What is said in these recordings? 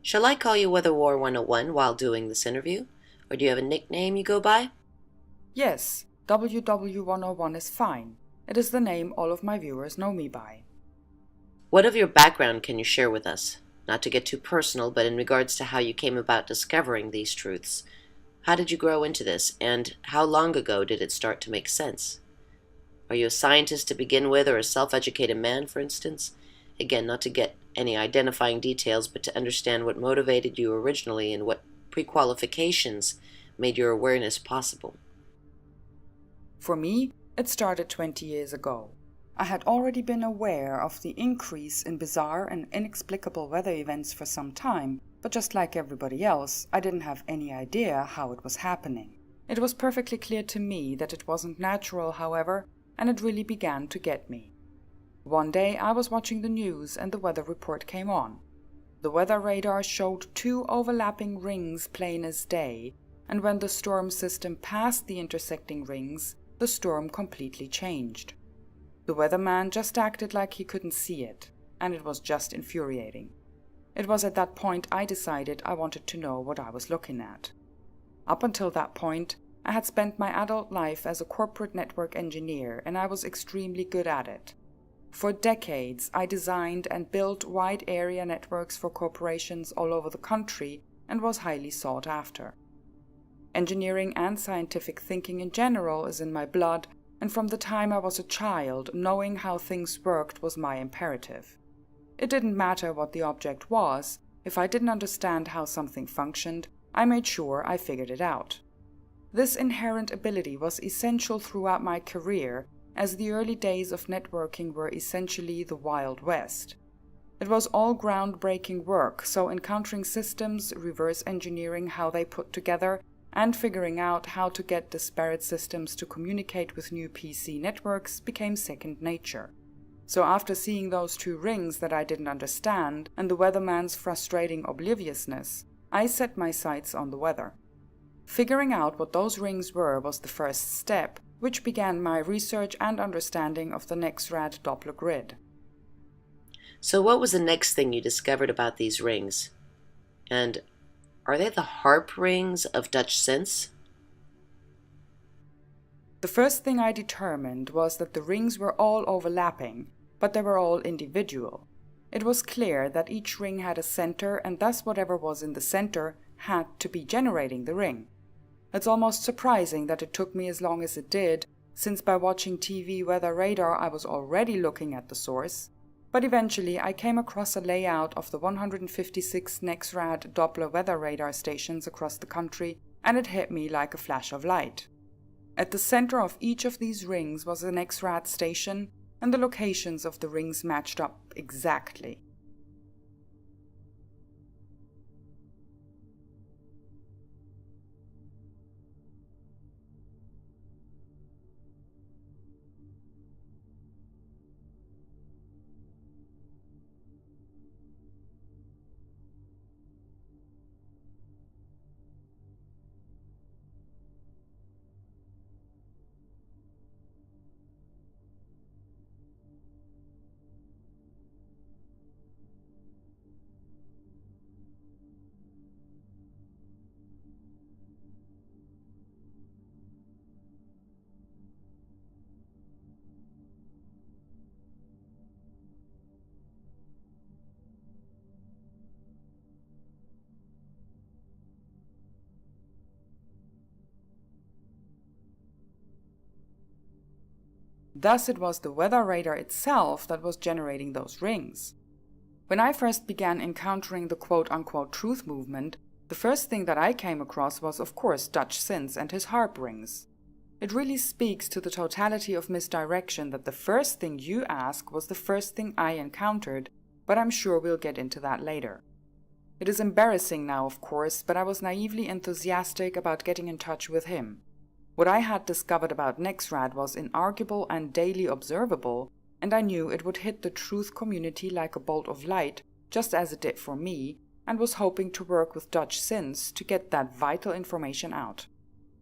Shall I call you Weather War 101 while doing this interview? Or do you have a nickname you go by? Yes, WW101 is fine. It is the name all of my viewers know me by. What of your background can you share with us? Not to get too personal, but in regards to how you came about discovering these truths. How did you grow into this, and how long ago did it start to make sense? Are you a scientist to begin with, or a self-educated man, for instance? Again, not to get any identifying details, but to understand what motivated you originally and what pre-qualifications made your awareness possible. For me, it started 20 years ago. I had already been aware of the increase in bizarre and inexplicable weather events for some time, but just like everybody else, I didn't have any idea how it was happening. It was perfectly clear to me that it wasn't natural, however, and it really began to get me. One day I was watching the news and the weather report came on. The weather radar showed 2 overlapping rings plain as day, and when the storm system passed the intersecting rings, the storm completely changed. The weatherman just acted like he couldn't see it, and it was just infuriating. It was at that point I decided I wanted to know what I was looking at. Up until that point, I had spent my adult life as a corporate network engineer, and I was extremely good at it. For decades, I designed and built wide area networks for corporations all over the country and was highly sought after. Engineering and scientific thinking in general is in my blood, and from the time I was a child, knowing how things worked was my imperative. It didn't matter what the object was. If I didn't understand how something functioned, I made sure I figured it out. This inherent ability was essential throughout my career, as the early days of networking were essentially the Wild West. It was all groundbreaking work, so encountering systems, reverse engineering how they put together, and figuring out how to get disparate systems to communicate with new PC networks became second nature. So after seeing those 2 rings that I didn't understand and the weatherman's frustrating obliviousness, I set my sights on the weather. Figuring out what those rings were was the first step, which began my research and understanding of the NEXRAD Doppler grid. So what was the next thing you discovered about these rings? And are they the harp rings of Dutch sense? The first thing I determined was that the rings were all overlapping, but they were all individual. It was clear that each ring had a center, and thus whatever was in the center had to be generating the ring. It's almost surprising that it took me as long as it did, since by watching TV weather radar I was already looking at the source, but eventually I came across a layout of the 156 NEXRAD Doppler weather radar stations across the country, and it hit me like a flash of light. At the center of each of these rings was a NEXRAD station, and the locations of the rings matched up exactly. Thus it was the weather radar itself that was generating those rings. When I first began encountering the quote-unquote truth movement, the first thing that I came across was of course Dutch Sins and his harp rings. It really speaks to the totality of misdirection that the first thing you ask was the first thing I encountered, but I'm sure we'll get into that later. It is embarrassing now, of course, but I was naively enthusiastic about getting in touch with him. What I had discovered about NEXRAD was inarguable and daily observable, and I knew it would hit the truth community like a bolt of light, just as it did for me, and was hoping to work with Dutch Sins to get that vital information out.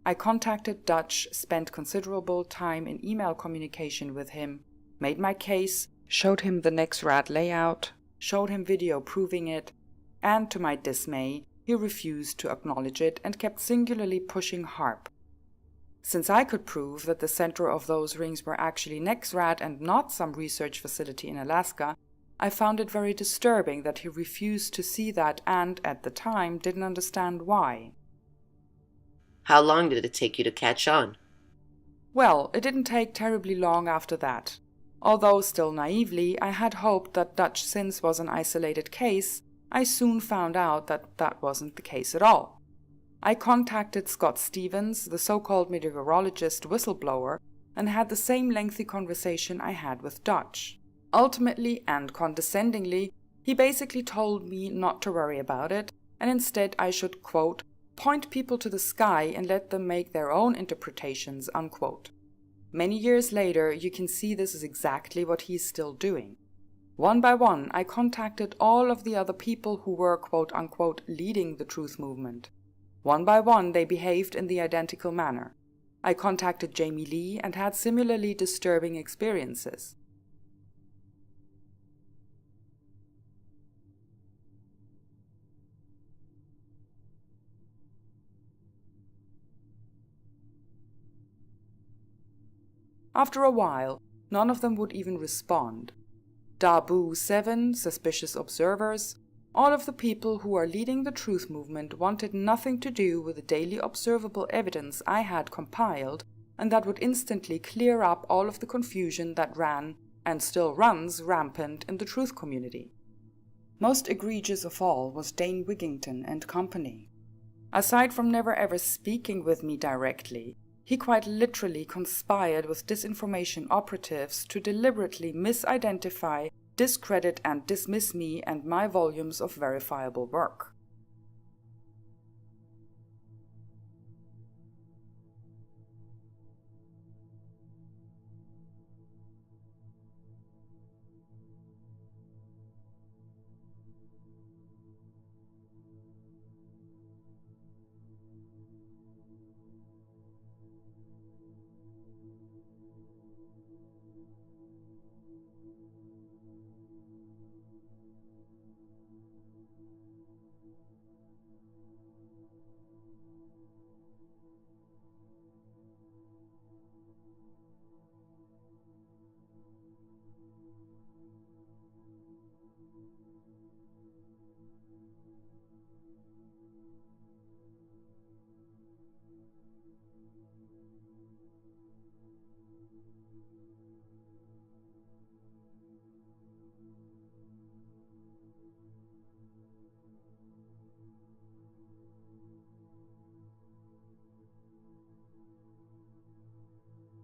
I contacted Dutch, spent considerable time in email communication with him, made my case, showed him the NEXRAD layout, showed him video proving it, and to my dismay, he refused to acknowledge it and kept singularly pushing harp. Since I could prove that the center of those rings were actually Nexrad and not some research facility in Alaska, I found it very disturbing that he refused to see that and, at the time, didn't understand why. How long did it take you to catch on? Well, it didn't take terribly long after that. Although still naively, I had hoped that Dutch Sins was an isolated case, I soon found out that that wasn't the case at all. I contacted Scott Stevens, the so-called meteorologist whistleblower, and had the same lengthy conversation I had with Dutch. Ultimately and condescendingly, he basically told me not to worry about it, and instead I should, quote, point people to the sky and let them make their own interpretations, unquote. Many years later, you can see this is exactly what he's still doing. One by one, I contacted all of the other people who were, quote-unquote, leading the truth movement. One by one, they behaved in the identical manner. I contacted Jamie Lee and had similarly disturbing experiences. After a while, none of them would even respond. Dabu 7, suspicious observers, all of the people who are leading the truth movement wanted nothing to do with the daily observable evidence I had compiled, and that would instantly clear up all of the confusion that ran, and still runs, rampant in the truth community. Most egregious of all was Dane Wigington and company. Aside from never ever speaking with me directly, he quite literally conspired with disinformation operatives to deliberately misidentify, discredit and dismiss me and my volumes of verifiable work.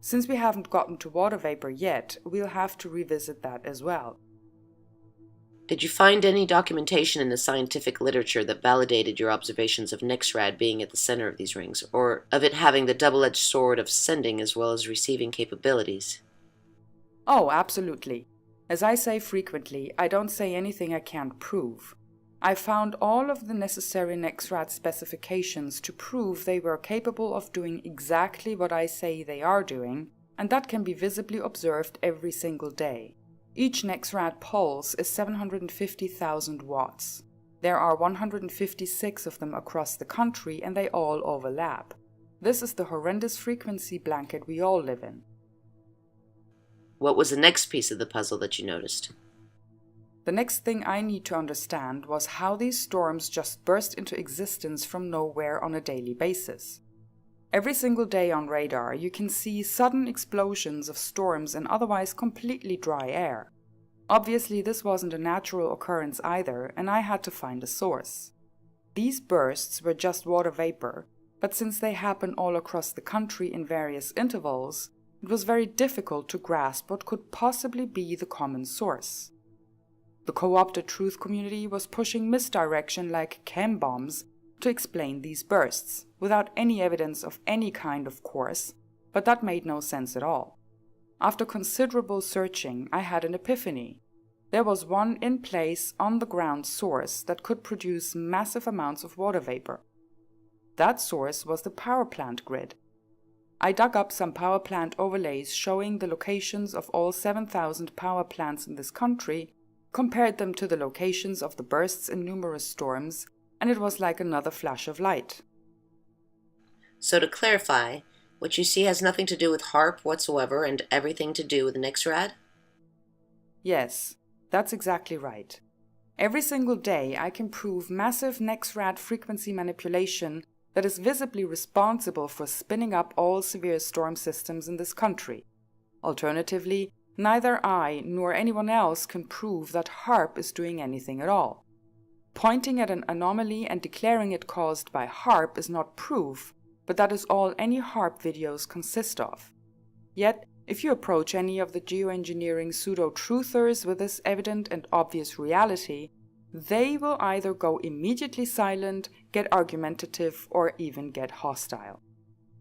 Since we haven't gotten to water vapor yet, we'll have to revisit that as well. Did you find any documentation in the scientific literature that validated your observations of Nexrad being at the center of these rings, or of it having the double-edged sword of sending as well as receiving capabilities? Oh, absolutely. As I say frequently, I don't say anything I can't prove. I found all of the necessary Nexrad specifications to prove they were capable of doing exactly what I say they are doing, and that can be visibly observed every single day. Each Nexrad pulse is 750,000 watts. There are 156 of them across the country and they all overlap. This is the horrendous frequency blanket we all live in. What was the next piece of the puzzle that you noticed? The next thing I need to understand was how these storms just burst into existence from nowhere on a daily basis. Every single day on radar, you can see sudden explosions of storms in otherwise completely dry air. Obviously, this wasn't a natural occurrence either, and I had to find a source. These bursts were just water vapor, but since they happen all across the country in various intervals, it was very difficult to grasp what could possibly be the common source. The co-opted truth community was pushing misdirection like chem bombs to explain these bursts, without any evidence of any kind, of course, but that made no sense at all. After considerable searching, I had an epiphany. There was one in-place, on-the-ground source that could produce massive amounts of water vapor. That source was the power plant grid. I dug up some power plant overlays showing the locations of all 7,000 power plants in this country, compared them to the locations of the bursts in numerous storms, and it was like another flash of light. So to clarify, what you see has nothing to do with HARP whatsoever and everything to do with NEXRAD? Yes, that's exactly right. Every single day I can prove massive NEXRAD frequency manipulation that is visibly responsible for spinning up all severe storm systems in this country. Alternatively, neither I nor anyone else can prove that HARP is doing anything at all. Pointing at an anomaly and declaring it caused by HARP is not proof, but that is all any HARP videos consist of. Yet, if you approach any of the geoengineering pseudo-truthers with this evident and obvious reality, they will either go immediately silent, get argumentative, or even get hostile.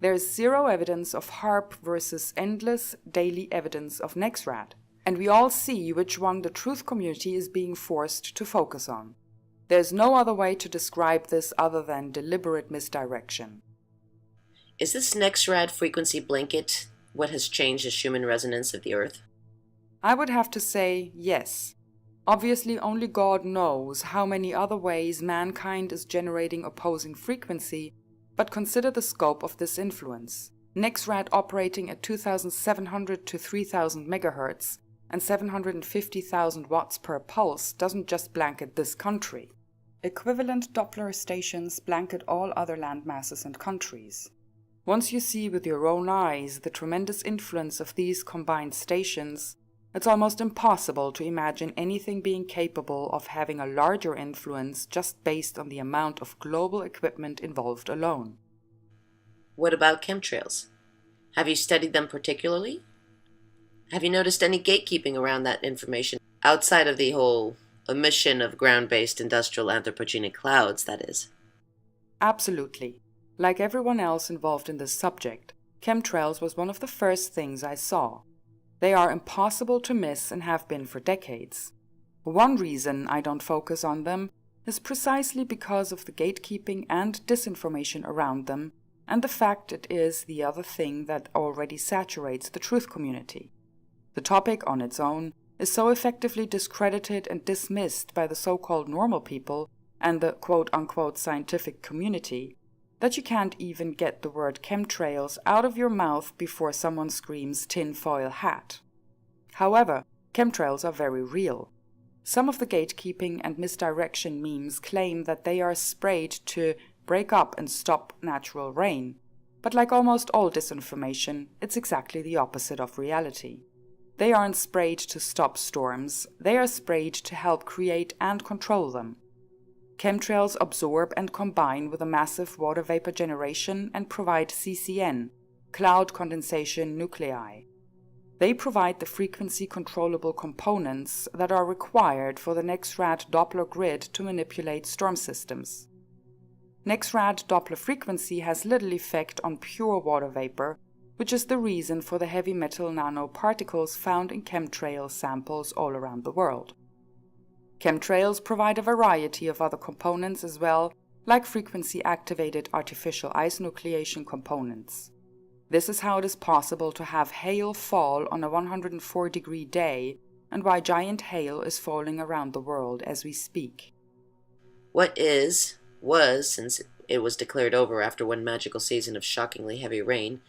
There is zero evidence of HARP versus endless daily evidence of NEXRAD, and we all see which one the truth community is being forced to focus on. There's no other way to describe this other than deliberate misdirection. Is this NEXRAD frequency blanket what has changed the Schumann resonance of the Earth? I would have to say yes. Obviously, only God knows how many other ways mankind is generating opposing frequency, but consider the scope of this influence. NEXRAD operating at 2,700 to 3,000 MHz and 750,000 watts per pulse doesn't just blanket this country. Equivalent Doppler stations blanket all other landmasses and countries. Once you see with your own eyes the tremendous influence of these combined stations, it's almost impossible to imagine anything being capable of having a larger influence just based on the amount of global equipment involved alone. What about chemtrails? Have you studied them particularly? Have you noticed any gatekeeping around that information, outside of the whole emission of ground-based industrial anthropogenic clouds, that is? Absolutely. Like everyone else involved in this subject, chemtrails was one of the first things I saw. They are impossible to miss and have been for decades. One reason I don't focus on them is precisely because of the gatekeeping and disinformation around them, and the fact it is the other thing that already saturates the truth community. The topic on its own is so effectively discredited and dismissed by the so-called normal people and the quote-unquote scientific community that you can't even get the word chemtrails out of your mouth before someone screams tinfoil hat. However, chemtrails are very real. Some of the gatekeeping and misdirection memes claim that they are sprayed to break up and stop natural rain, but like almost all disinformation, it's exactly the opposite of reality. They aren't sprayed to stop storms, they are sprayed to help create and control them. Chemtrails absorb and combine with a massive water vapor generation and provide CCN, cloud condensation nuclei. They provide the frequency controllable components that are required for the NEXRAD Doppler grid to manipulate storm systems. NEXRAD Doppler frequency has little effect on pure water vapor, which is the reason for the heavy metal nanoparticles found in chemtrail samples all around the world. Chemtrails provide a variety of other components as well, like frequency-activated artificial ice nucleation components. This is how it is possible to have hail fall on a 104-degree day, and why giant hail is falling around the world as we speak. What was, since it was declared over after one magical season of shockingly heavy rain,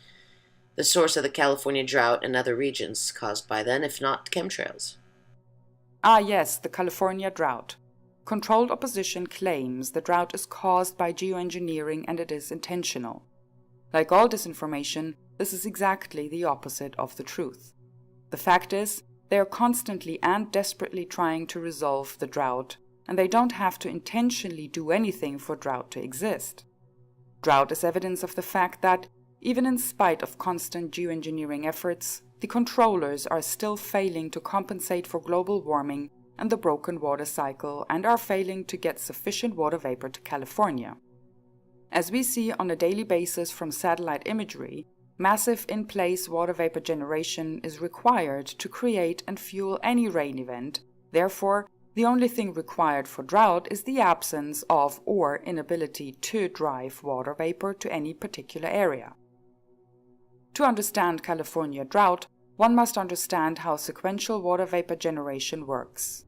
the source of the California drought and other regions caused by then, if not chemtrails? Ah yes, the California drought. Controlled opposition claims the drought is caused by geoengineering and it is intentional. Like all disinformation, this is exactly the opposite of the truth. The fact is, they are constantly and desperately trying to resolve the drought, and they don't have to intentionally do anything for drought to exist. Drought is evidence of the fact that, even in spite of constant geoengineering efforts, the controllers are still failing to compensate for global warming and the broken water cycle and are failing to get sufficient water vapor to California. As we see on a daily basis from satellite imagery, massive in-place water vapor generation is required to create and fuel any rain event. Therefore, the only thing required for drought is the absence of or inability to drive water vapor to any particular area. To understand California drought, one must understand how sequential water vapor generation works.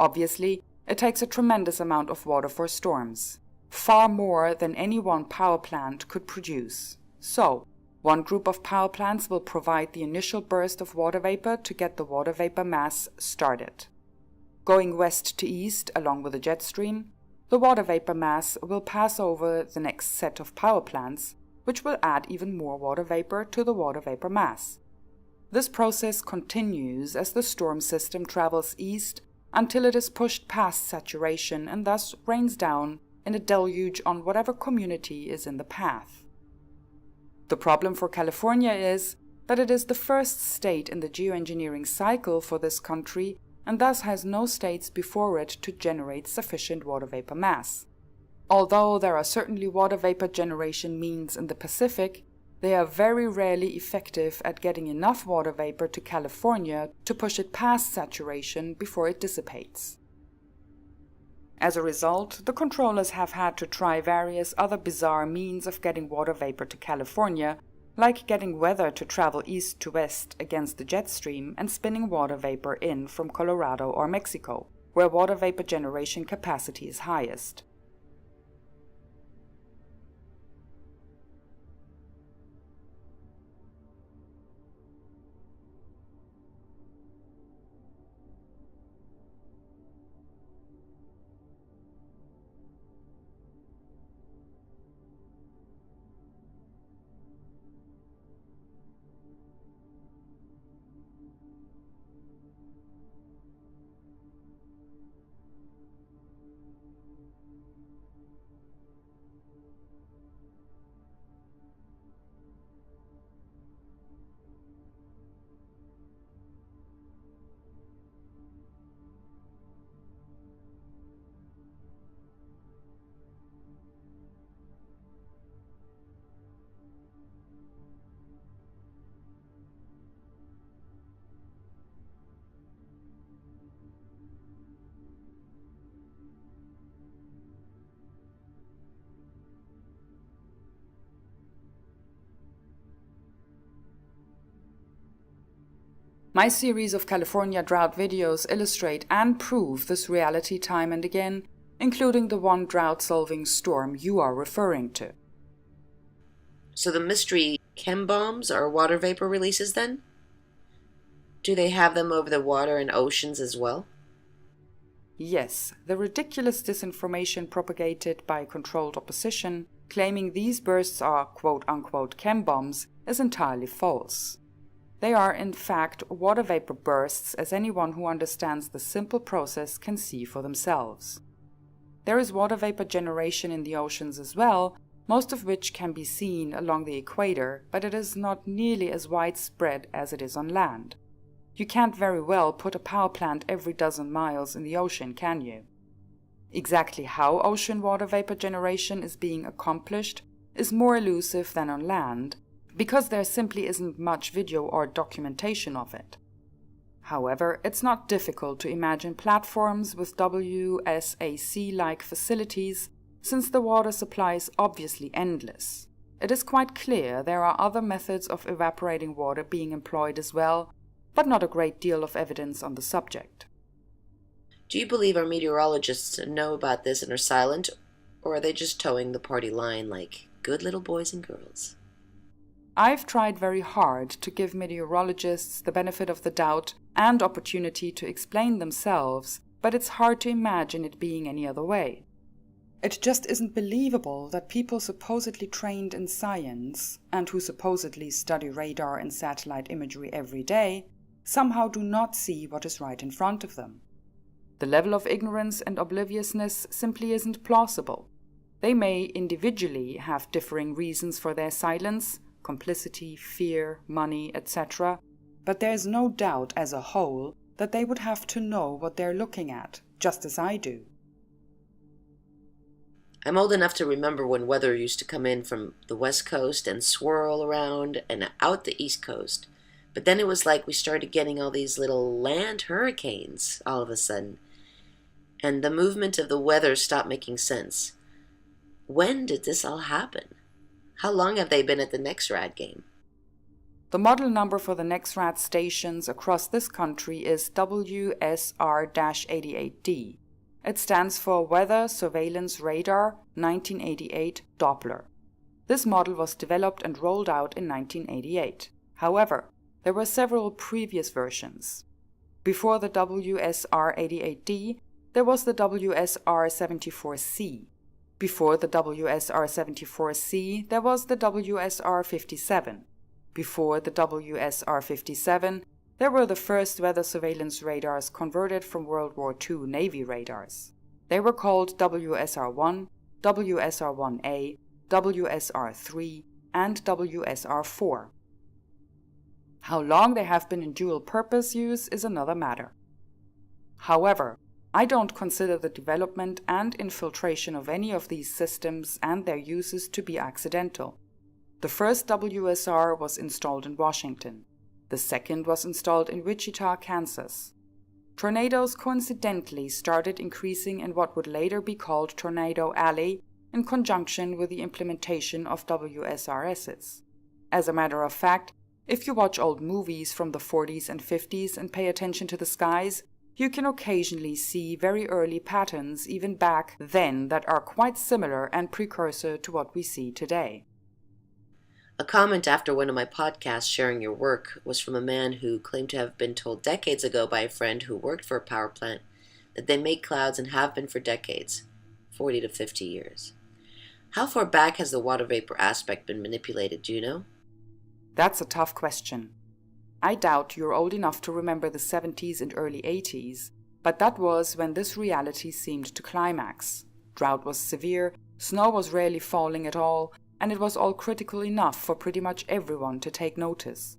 Obviously, it takes a tremendous amount of water for storms, far more than any one power plant could produce. So, one group of power plants will provide the initial burst of water vapor to get the water vapor mass started. Going west to east along with the jet stream, the water vapor mass will pass over the next set of power plants, which will add even more water vapor to the water vapor mass. This process continues as the storm system travels east until it is pushed past saturation and thus rains down in a deluge on whatever community is in the path. The problem for California is that it is the first state in the geoengineering cycle for this country and thus has no states before it to generate sufficient water vapor mass. Although there are certainly water vapor generation means in the Pacific, they are very rarely effective at getting enough water vapor to California to push it past saturation before it dissipates. As a result, the controllers have had to try various other bizarre means of getting water vapor to California, like getting weather to travel east to west against the jet stream and spinning water vapor in from Colorado or Mexico, where water vapor generation capacity is highest. My series of California drought videos illustrate and prove this reality time and again, including the one drought-solving storm you are referring to. So the mystery chem bombs are water vapor releases then? Do they have them over the water and oceans as well? Yes, the ridiculous disinformation propagated by controlled opposition, claiming these bursts are quote-unquote chem bombs, is entirely false. They are, in fact, water vapor bursts, as anyone who understands the simple process can see for themselves. There is water vapor generation in the oceans as well, most of which can be seen along the equator, but it is not nearly as widespread as it is on land. You can't very well put a power plant every dozen miles in the ocean, can you? Exactly how ocean water vapor generation is being accomplished is more elusive than on land, because there simply isn't much video or documentation of it. However, it's not difficult to imagine platforms with WSAC-like facilities, since the water supply is obviously endless. It is quite clear there are other methods of evaporating water being employed as well, but not a great deal of evidence on the subject. Do you believe our meteorologists know about this and are silent, or are they just towing the party line like good little boys and girls? I've tried very hard to give meteorologists the benefit of the doubt and opportunity to explain themselves, but it's hard to imagine it being any other way. It just isn't believable that people supposedly trained in science, and who supposedly study radar and satellite imagery every day, somehow do not see what is right in front of them. The level of ignorance and obliviousness simply isn't plausible. They may individually have differing reasons for their silence, complicity, fear, money, etc., but there is no doubt as a whole that they would have to know what they're looking at, just as I do. I'm old enough to remember when weather used to come in from the west coast and swirl around and out the east coast. But then it was like we started getting all these little land hurricanes all of a sudden. And the movement of the weather stopped making sense. When did this all happen? How long have they been at the next rad game? The model number for the NEXRAD stations across this country is WSR-88D. It stands for Weather Surveillance Radar 1988 Doppler. This model was developed and rolled out in 1988. However, there were several previous versions. Before the WSR-88D, there was the WSR-74C. Before the WSR-74C, there was the WSR-57. Before the WSR-57, there were the first weather surveillance radars converted from World War II Navy radars. They were called WSR-1, WSR-1A, WSR-3, and WSR-4. How long they have been in dual-purpose use is another matter. However, I don't consider the development and infiltration of any of these systems and their uses to be accidental. The first WSR was installed in Washington. The second was installed in Wichita, Kansas. Tornadoes coincidentally started increasing in what would later be called Tornado Alley in conjunction with the implementation of WSRSs. As a matter of fact, if you watch old movies from the 40s and 50s and pay attention to the skies, you can occasionally see very early patterns even back then that are quite similar and precursor to what we see today. A comment after one of my podcasts sharing your work was from a man who claimed to have been told decades ago by a friend who worked for a power plant that they make clouds and have been for decades, 40 to 50 years. How far back has the water vapor aspect been manipulated, do you know? That's a tough question. I doubt you're old enough to remember the 70s and early 80s, but that was when this reality seemed to climax. Drought was severe, snow was rarely falling at all, and it was all critical enough for pretty much everyone to take notice.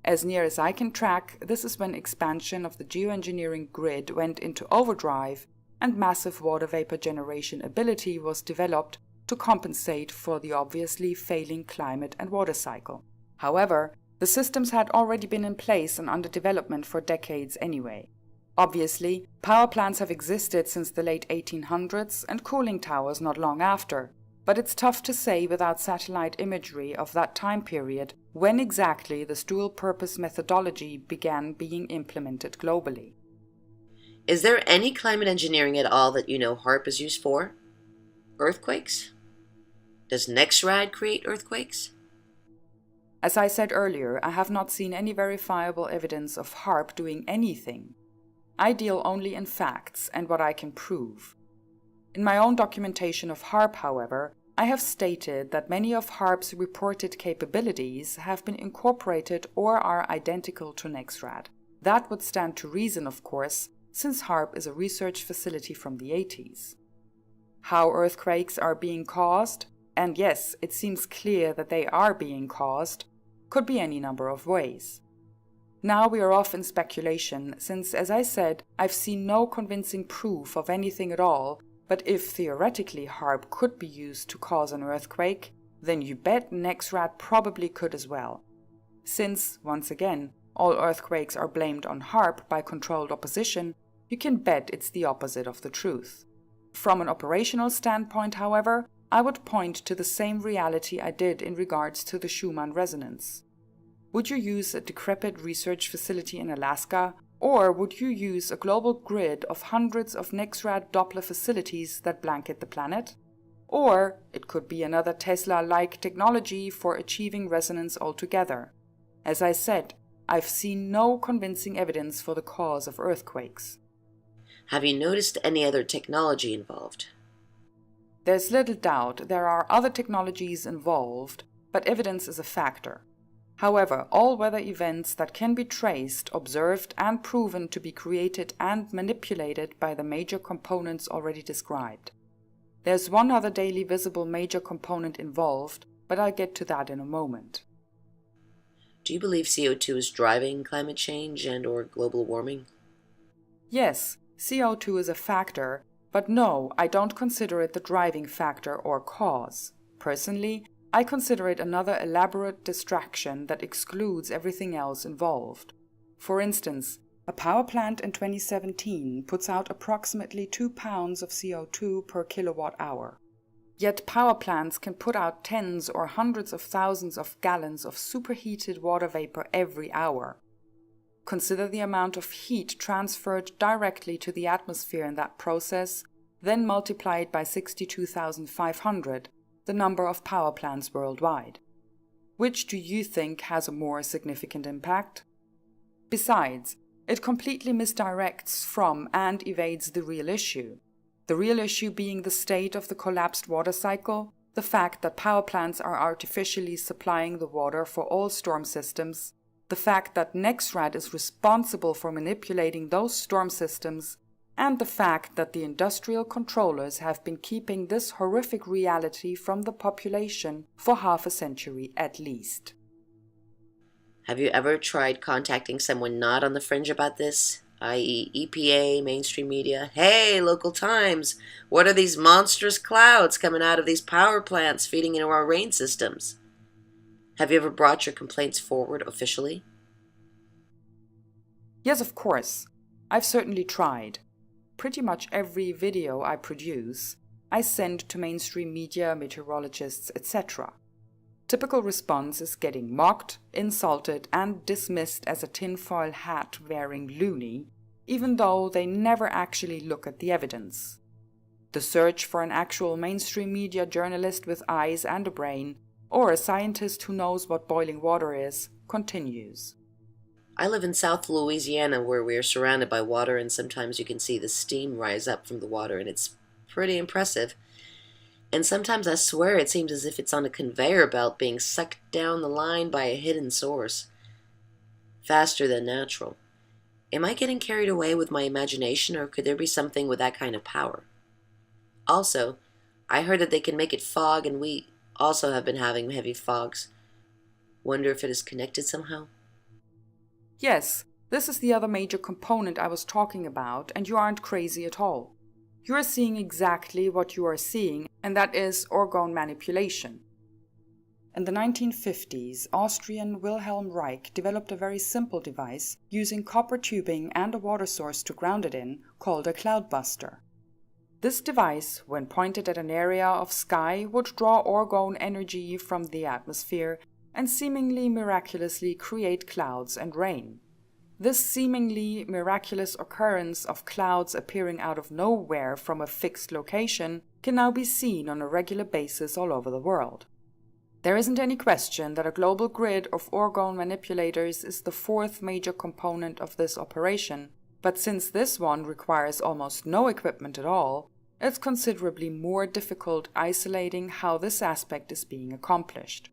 As near as I can track, this is when expansion of the geoengineering grid went into overdrive and massive water vapor generation ability was developed to compensate for the obviously failing climate and water cycle. However, the systems had already been in place and under development for decades anyway. Obviously, power plants have existed since the late 1800s and cooling towers not long after, but it's tough to say without satellite imagery of that time period when exactly this dual-purpose methodology began being implemented globally. Is there any climate engineering at all that you know HARP is used for? Earthquakes? Does NEXRAD create earthquakes? As I said earlier, I have not seen any verifiable evidence of HARP doing anything. I deal only in facts and what I can prove. In my own documentation of HARP, however, I have stated that many of HARP's reported capabilities have been incorporated or are identical to NEXRAD. That would stand to reason, of course, since HARP is a research facility from the 80s. How earthquakes are being caused, and yes, it seems clear that they are being caused, could be any number of ways. Now we are off in speculation, since, as I said, I've seen no convincing proof of anything at all, but if theoretically HARP could be used to cause an earthquake, then you bet NEXRAD probably could as well. Since, once again, all earthquakes are blamed on HARP by controlled opposition, you can bet it's the opposite of the truth. From an operational standpoint, however, I would point to the same reality I did in regards to the Schumann resonance. Would you use a decrepit research facility in Alaska, or would you use a global grid of hundreds of NEXRAD Doppler facilities that blanket the planet? Or it could be another Tesla-like technology for achieving resonance altogether. As I said, I've seen no convincing evidence for the cause of earthquakes. Have you noticed any other technology involved? There's little doubt there are other technologies involved, but evidence is a factor. However, all weather events that can be traced, observed, and proven to be created and manipulated by the major components already described. There's one other daily visible major component involved, but I'll get to that in a moment. Do you believe CO2 is driving climate change and/or global warming? Yes, CO2 is a factor, but no, I don't consider it the driving factor or cause. Personally, I consider it another elaborate distraction that excludes everything else involved. For instance, a power plant in 2017 puts out approximately 2 pounds of CO2 per kilowatt hour. Yet power plants can put out tens or hundreds of thousands of gallons of superheated water vapor every hour. Consider the amount of heat transferred directly to the atmosphere in that process, then multiply it by 62,500, the number of power plants worldwide. Which do you think has a more significant impact? Besides, it completely misdirects from and evades the real issue. The real issue being the state of the collapsed water cycle, the fact that power plants are artificially supplying the water for all storm systems, the fact that Nexrad is responsible for manipulating those storm systems, and the fact that the industrial controllers have been keeping this horrific reality from the population for half a century at least. Have you ever tried contacting someone not on the fringe about this, i.e. EPA, mainstream media? Hey, local Times, what are these monstrous clouds coming out of these power plants feeding into our rain systems? Have you ever brought your complaints forward officially? Yes, of course. I've certainly tried. Pretty much every video I produce, I send to mainstream media, meteorologists, etc. Typical response is getting mocked, insulted, and dismissed as a tinfoil hat-wearing loony, even though they never actually look at the evidence. The search for an actual mainstream media journalist with eyes and a brain, or a scientist who knows what boiling water is, continues. I live in South Louisiana where we are surrounded by water, and sometimes you can see the steam rise up from the water, and it's pretty impressive. And sometimes I swear it seems as if it's on a conveyor belt being sucked down the line by a hidden source. Faster than natural. Am I getting carried away with my imagination, or could there be something with that kind of power? Also, I heard that they can make it fog, and we also have been having heavy fogs. Wonder if it is connected somehow? Yes, this is the other major component I was talking about, and you aren't crazy at all. You are seeing exactly what you are seeing, and that is orgone manipulation. In the 1950s, Austrian Wilhelm Reich developed a very simple device using copper tubing and a water source to ground it in, called a cloudbuster. This device, when pointed at an area of sky, would draw orgone energy from the atmosphere and seemingly miraculously create clouds and rain. This seemingly miraculous occurrence of clouds appearing out of nowhere from a fixed location can now be seen on a regular basis all over the world. There isn't any question that a global grid of orgone manipulators is the fourth major component of this operation, but since this one requires almost no equipment at all, it's considerably more difficult isolating how this aspect is being accomplished.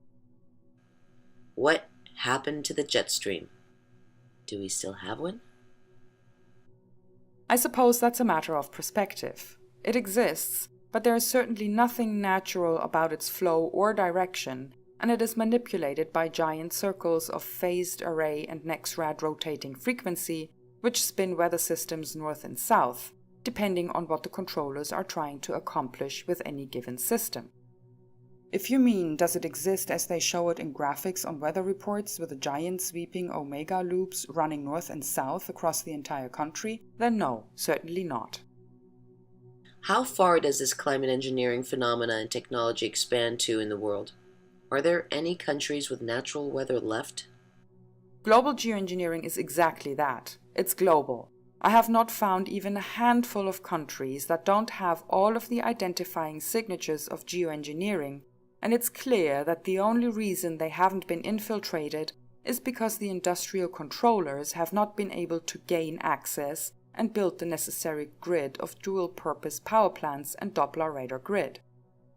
What happened to the jet stream? Do we still have one? I suppose that's a matter of perspective. It exists, but there is certainly nothing natural about its flow or direction, and it is manipulated by giant circles of phased array and Nexrad rotating frequency, which spin weather systems north and south, depending on what the controllers are trying to accomplish with any given system. If you mean, does it exist as they show it in graphics on weather reports with the giant sweeping omega loops running north and south across the entire country, then no, certainly not. How far does this climate engineering phenomena and technology expand to in the world? Are there any countries with natural weather left? Global geoengineering is exactly that. It's global. I have not found even a handful of countries that don't have all of the identifying signatures of geoengineering, and it's clear that the only reason they haven't been infiltrated is because the industrial controllers have not been able to gain access and build the necessary grid of dual-purpose power plants and Doppler radar grid.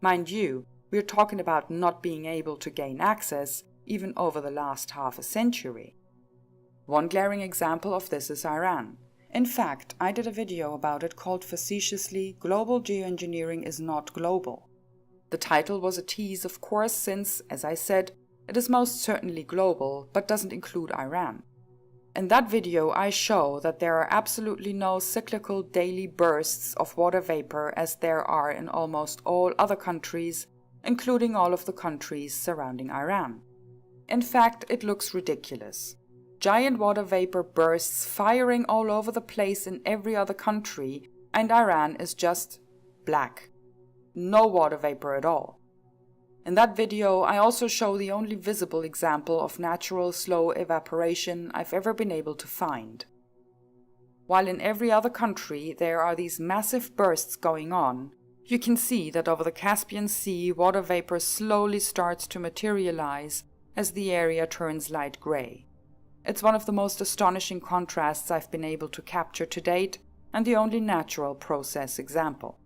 Mind you, we're talking about not being able to gain access even over the last half a century. One glaring example of this is Iran. In fact, I did a video about it called facetiously, "Global Geoengineering is Not Global." The title was a tease, of course, since, as I said, it is most certainly global, but doesn't include Iran. In that video, I show that there are absolutely no cyclical daily bursts of water vapor as there are in almost all other countries, including all of the countries surrounding Iran. In fact, it looks ridiculous. Giant water vapor bursts firing all over the place in every other country, and Iran is just black. no water vapor at all. In that video, I also show the only visible example of natural slow evaporation I've ever been able to find. While in every other country there are these massive bursts going on, you can see that over the Caspian Sea, water vapor slowly starts to materialize as the area turns light gray. It's one of the most astonishing contrasts I've been able to capture to date, and the only natural process example.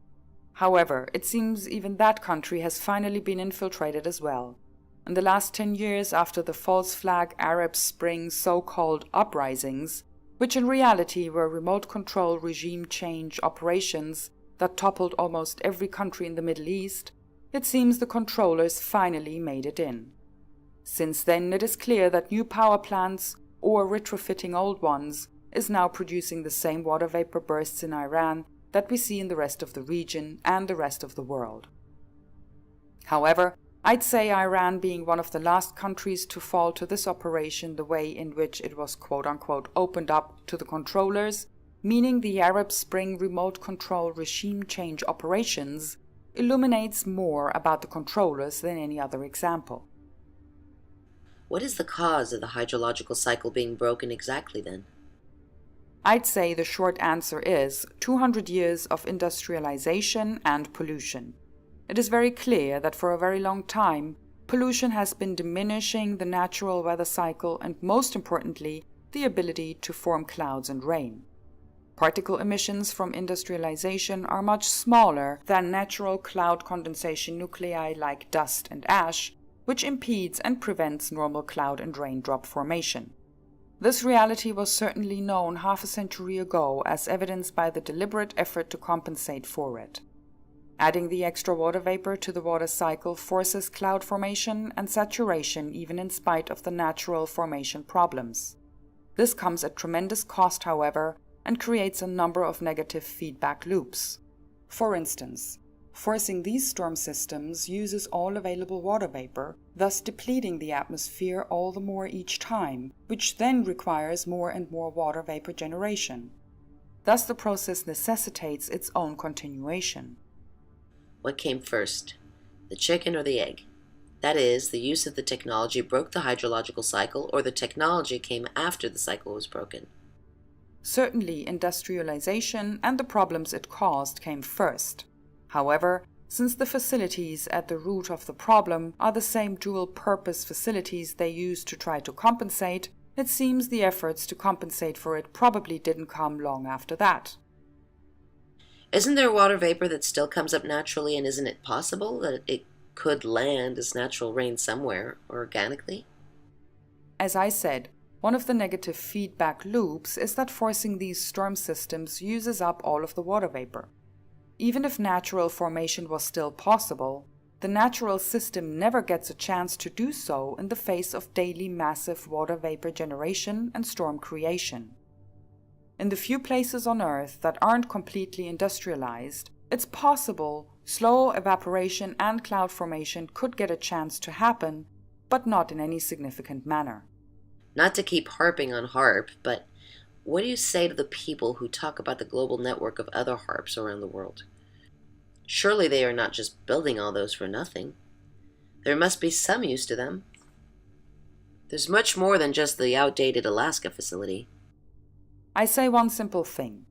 However, it seems even that country has finally been infiltrated as well. In the last 10 years after the false flag Arab Spring so-called uprisings, which in reality were remote control regime change operations that toppled almost every country in the Middle East, it seems the controllers finally made it in. Since then, it is clear that new power plants, or retrofitting old ones, is now producing the same water vapor bursts in Iran that we see in the rest of the region and the rest of the world. However, I'd say Iran being one of the last countries to fall to this operation the way in which it was quote-unquote opened up to the controllers, meaning the Arab Spring remote control regime change operations, illuminates more about the controllers than any other example. What is the cause of the hydrological cycle being broken exactly then? I'd say the short answer is 200 years of industrialization and pollution. It is very clear that for a very long time, pollution has been diminishing the natural weather cycle and, most importantly, the ability to form clouds and rain. Particle emissions from industrialization are much smaller than natural cloud condensation nuclei like dust and ash, which impedes and prevents normal cloud and raindrop formation. This reality was certainly known half a century ago, as evidenced by the deliberate effort to compensate for it. Adding the extra water vapor to the water cycle forces cloud formation and saturation even in spite of the natural formation problems. This comes at tremendous cost, however, and creates a number of negative feedback loops. For instance, forcing these storm systems uses all available water vapor, thus depleting the atmosphere all the more each time, which then requires more and more water vapor generation. Thus the process necessitates its own continuation. What came first, the chicken or the egg? That is, the use of the technology broke the hydrological cycle, or the technology came after the cycle was broken? Certainly, industrialization and the problems it caused came first. However, since the facilities at the root of the problem are the same dual-purpose facilities they used to try to compensate, it seems the efforts to compensate for it probably didn't come long after that. Isn't there water vapor that still comes up naturally, and isn't it possible that it could land as natural rain somewhere, organically? As I said, one of the negative feedback loops is that forcing these storm systems uses up all of the water vapor. Even if natural formation was still possible, the natural system never gets a chance to do so in the face of daily massive water vapor generation and storm creation. In the few places on Earth that aren't completely industrialized, it's possible slow evaporation and cloud formation could get a chance to happen, but not in any significant manner. Not to keep harping on HARP, but what do you say to the people who talk about the global network of other HARPs around the world? Surely they are not just building all those for nothing. There must be some use to them. There's much more than just the outdated Alaska facility. I say one simple thing.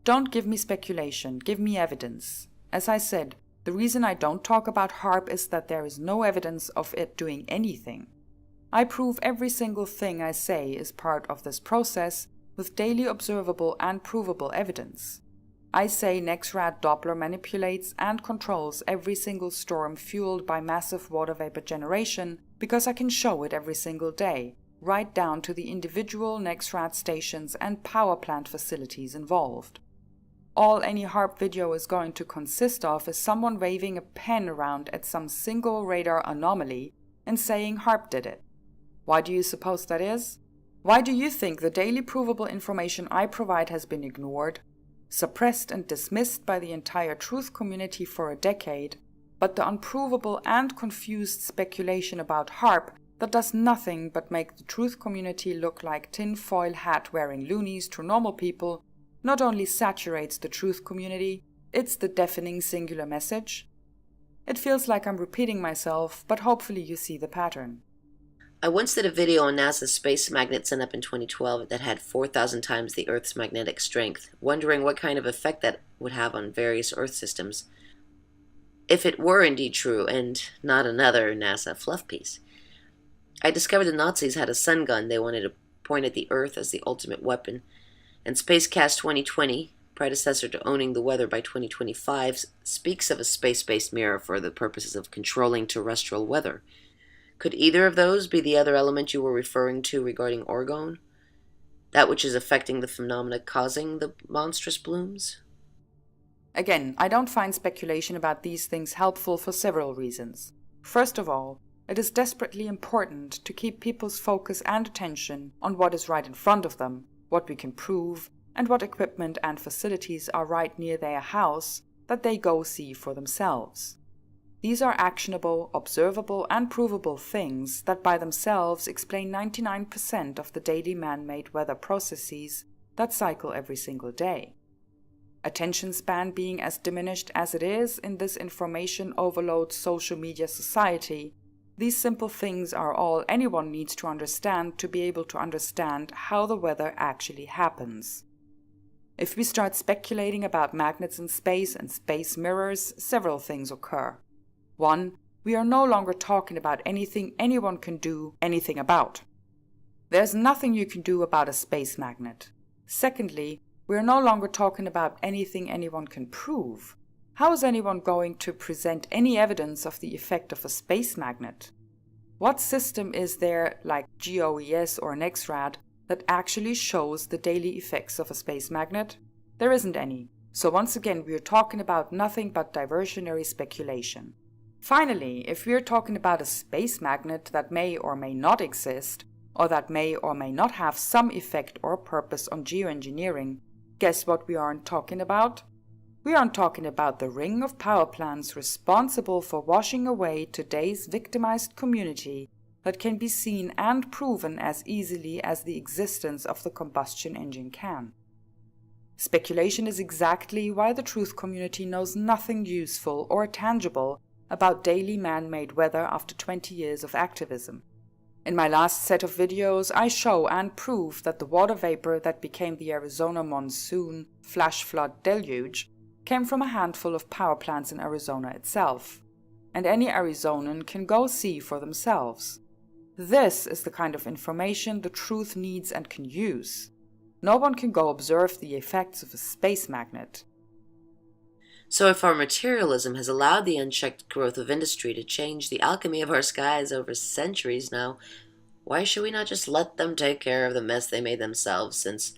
Don't give me speculation, give me evidence. As I said, the reason I don't talk about HARP is that there is no evidence of it doing anything. I prove every single thing I say is part of this process with daily observable and provable evidence. I say NEXRAD Doppler manipulates and controls every single storm fueled by massive water vapor generation because I can show it every single day, right down to the individual NEXRAD stations and power plant facilities involved. All any HARP video is going to consist of is someone waving a pen around at some single radar anomaly and saying HARP did it. Why do you suppose that is? Why do you think the daily provable information I provide has been ignored, suppressed and dismissed by the entire truth community for a decade, but the unprovable and confused speculation about HARP that does nothing but make the truth community look like tin-foil hat-wearing loonies to normal people not only saturates the truth community, it's the deafening singular message? It feels like I'm repeating myself, but hopefully you see the pattern. I once did a video on NASA's space magnet sent up in 2012 that had 4,000 times the Earth's magnetic strength, wondering what kind of effect that would have on various Earth systems. If it were indeed true, and not another NASA fluff piece. I discovered the Nazis had a sun gun they wanted to point at the Earth as the ultimate weapon, and Spacecast 2020, predecessor to Owning the Weather by 2025, speaks of a space-based mirror for the purposes of controlling terrestrial weather. Could either of those be the other element you were referring to regarding orgone? That which is affecting the phenomena causing the monstrous blooms? Again, I don't find speculation about these things helpful for several reasons. First of all, it is desperately important to keep people's focus and attention on what is right in front of them, what we can prove, and what equipment and facilities are right near their house that they go see for themselves. These are actionable, observable, and provable things that by themselves explain 99% of the daily man-made weather processes that cycle every single day. Attention span being as diminished as it is in this information overload social media society, these simple things are all anyone needs to understand to be able to understand how the weather actually happens. If we start speculating about magnets in space and space mirrors, several things occur. 1. We are no longer talking about anything anyone can do anything about. There's nothing you can do about a space magnet. Secondly, we are no longer talking about anything anyone can prove. How is anyone going to present any evidence of the effect of a space magnet? What system is there, like GOES or NEXRAD, that actually shows the daily effects of a space magnet? There isn't any. So once again, we are talking about nothing but diversionary speculation. Finally, if we are talking about a space magnet that may or may not exist, or that may or may not have some effect or purpose on geoengineering, guess what we aren't talking about? We aren't talking about the ring of power plants responsible for washing away today's victimized community that can be seen and proven as easily as the existence of the combustion engine can. Speculation is exactly why the truth community knows nothing useful or tangible about daily man-made weather after 20 years of activism. In my last set of videos, I show and prove that the water vapor that became the Arizona monsoon flash flood deluge came from a handful of power plants in Arizona itself, and any Arizonan can go see for themselves. This is the kind of information the truth needs and can use. No one can go observe the effects of a space magnet. So if our materialism has allowed the unchecked growth of industry to change the alchemy of our skies over centuries now, why should we not just let them take care of the mess they made themselves, since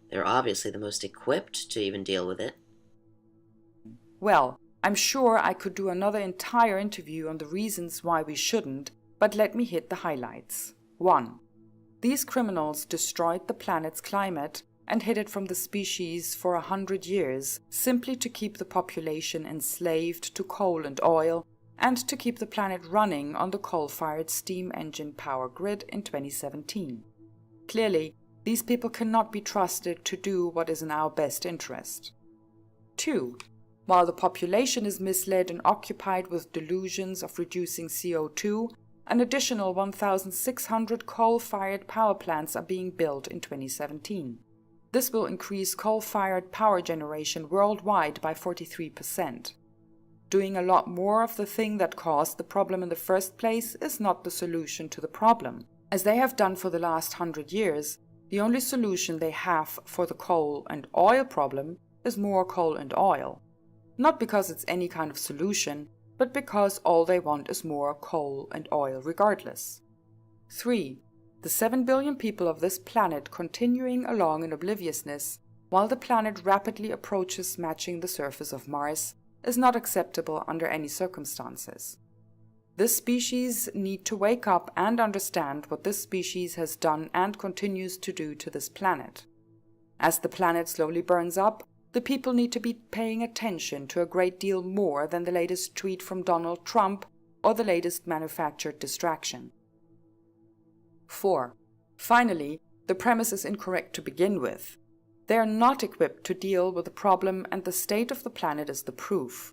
they're obviously the most equipped to even deal with it? Well, I'm sure I could do another entire interview on the reasons why we shouldn't, but let me hit the highlights. 1. These criminals destroyed the planet's climate and hid it from the species for 100 years, simply to keep the population enslaved to coal and oil, and to keep the planet running on the coal-fired steam engine power grid in 2017. Clearly, these people cannot be trusted to do what is in our best interest. 2. While the population is misled and occupied with delusions of reducing CO2, an additional 1,600 coal-fired power plants are being built in 2017. This will increase coal-fired power generation worldwide by 43%. Doing a lot more of the thing that caused the problem in the first place is not the solution to the problem. As they have done for the last 100 years, the only solution they have for the coal and oil problem is more coal and oil. Not because it's any kind of solution, but because all they want is more coal and oil regardless. 3. The 7 billion people of this planet continuing along in obliviousness, while the planet rapidly approaches matching the surface of Mars, is not acceptable under any circumstances. This species need to wake up and understand what this species has done and continues to do to this planet. As the planet slowly burns up, the people need to be paying attention to a great deal more than the latest tweet from Donald Trump or the latest manufactured distraction. 4. Finally, the premise is incorrect to begin with. They are not equipped to deal with the problem, and the state of the planet is the proof.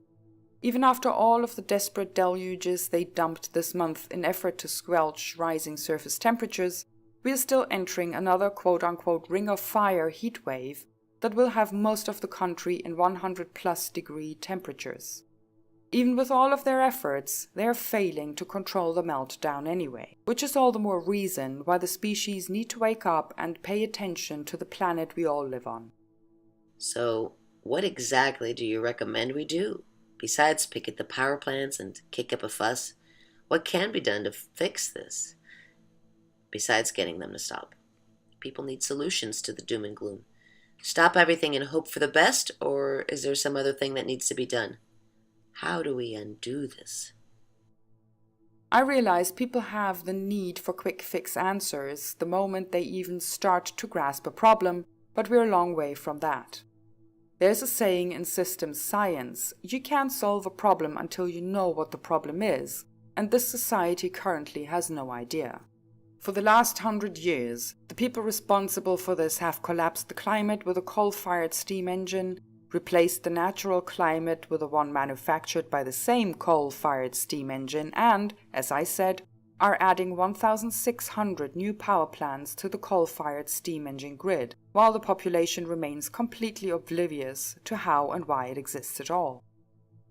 Even after all of the desperate deluges they dumped this month in effort to squelch rising surface temperatures, we are still entering another quote-unquote ring of fire heat wave that will have most of the country in 100+ degree temperatures. Even with all of their efforts, they are failing to control the meltdown anyway, which is all the more reason why the species need to wake up and pay attention to the planet we all live on. So, what exactly do you recommend we do? Besides picket the power plants and kick up a fuss, what can be done to fix this? Besides getting them to stop. People need solutions to the doom and gloom. Stop everything and hope for the best, or is there some other thing that needs to be done? How do we undo this? I realize people have the need for quick fix answers the moment they even start to grasp a problem, but we're a long way from that. There's a saying in systems science, you can't solve a problem until you know what the problem is, and this society currently has no idea. For the last 100 years, the people responsible for this have collapsed the climate with a coal-fired steam engine, replaced the natural climate with the one manufactured by the same coal-fired steam engine, and, as I said, are adding 1,600 new power plants to the coal-fired steam engine grid, while the population remains completely oblivious to how and why it exists at all.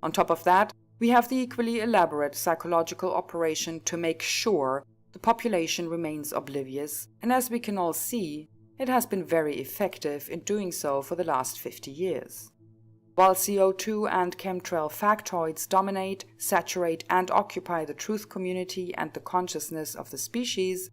On top of that, we have the equally elaborate psychological operation to make sure the population remains oblivious, and as we can all see, it has been very effective in doing so for the last 50 years. While CO2 and chemtrail factoids dominate, saturate, and occupy the truth community and the consciousness of the species,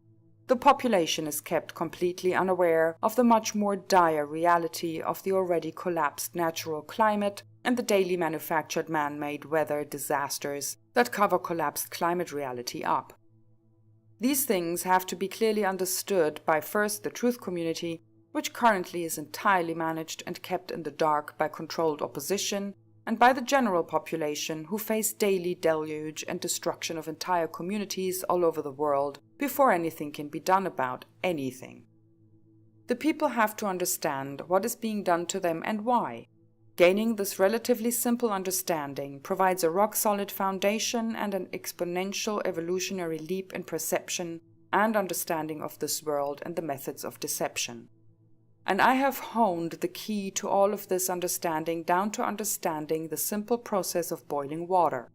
the population is kept completely unaware of the much more dire reality of the already collapsed natural climate and the daily manufactured man-made weather disasters that cover collapsed climate reality up. These things have to be clearly understood by first the truth community, which currently is entirely managed and kept in the dark by controlled opposition, and by the general population who face daily deluge and destruction of entire communities all over the world before anything can be done about anything. The people have to understand what is being done to them and why. Gaining this relatively simple understanding provides a rock-solid foundation and an exponential evolutionary leap in perception and understanding of this world and the methods of deception. And I have honed the key to all of this understanding down to understanding the simple process of boiling water.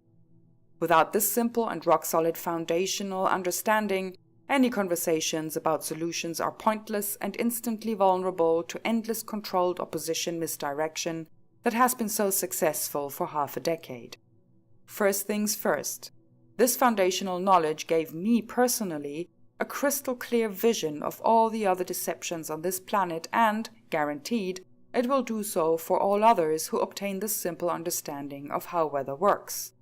Without this simple and rock-solid foundational understanding, any conversations about solutions are pointless and instantly vulnerable to endless controlled opposition misdirection that has been so successful for half a decade. First things first, this foundational knowledge gave me personally a crystal clear vision of all the other deceptions on this planet and, guaranteed, it will do so for all others who obtain this simple understanding of how weather works.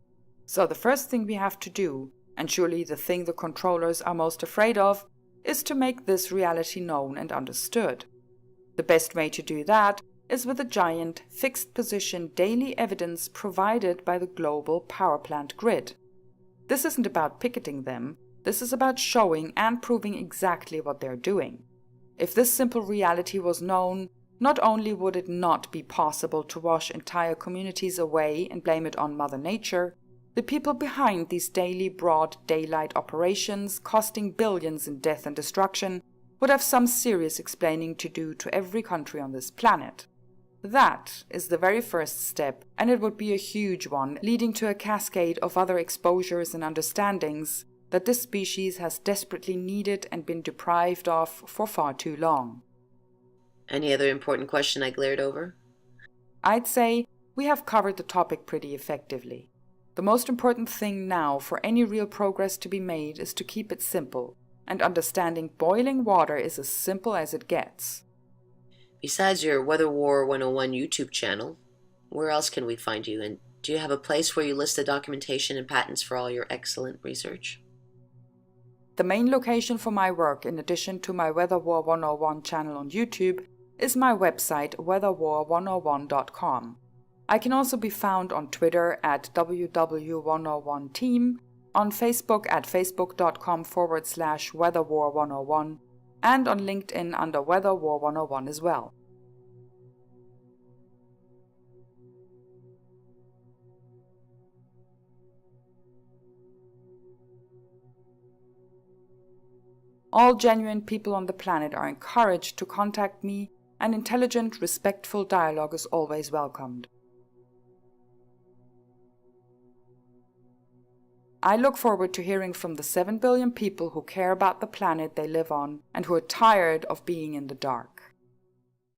So the first thing we have to do, and surely the thing the controllers are most afraid of, is to make this reality known and understood. The best way to do that is with a giant, fixed-position daily evidence provided by the global power plant grid. This isn't about picketing them, this is about showing and proving exactly what they're doing. If this simple reality was known, not only would it not be possible to wash entire communities away and blame it on Mother Nature, the people behind these daily broad daylight operations costing billions in death and destruction would have some serious explaining to do to every country on this planet. That is the very first step, and it would be a huge one, leading to a cascade of other exposures and understandings that this species has desperately needed and been deprived of for far too long. Any other important question I glared over? I'd say we have covered the topic pretty effectively. The most important thing now for any real progress to be made is to keep it simple, and understanding boiling water is as simple as it gets. Besides your Weather War 101 YouTube channel, where else can we find you? And do you have a place where you list the documentation and patents for all your excellent research? The main location for my work, in addition to my Weather War 101 channel on YouTube, is my website weatherwar101.com. I can also be found on Twitter at ww101team, on Facebook at facebook.com/weatherwar101, and on LinkedIn under Weather War 101 as well. All genuine people on the planet are encouraged to contact me, and intelligent, respectful dialogue is always welcomed. I look forward to hearing from the 7 billion people who care about the planet they live on and who are tired of being in the dark.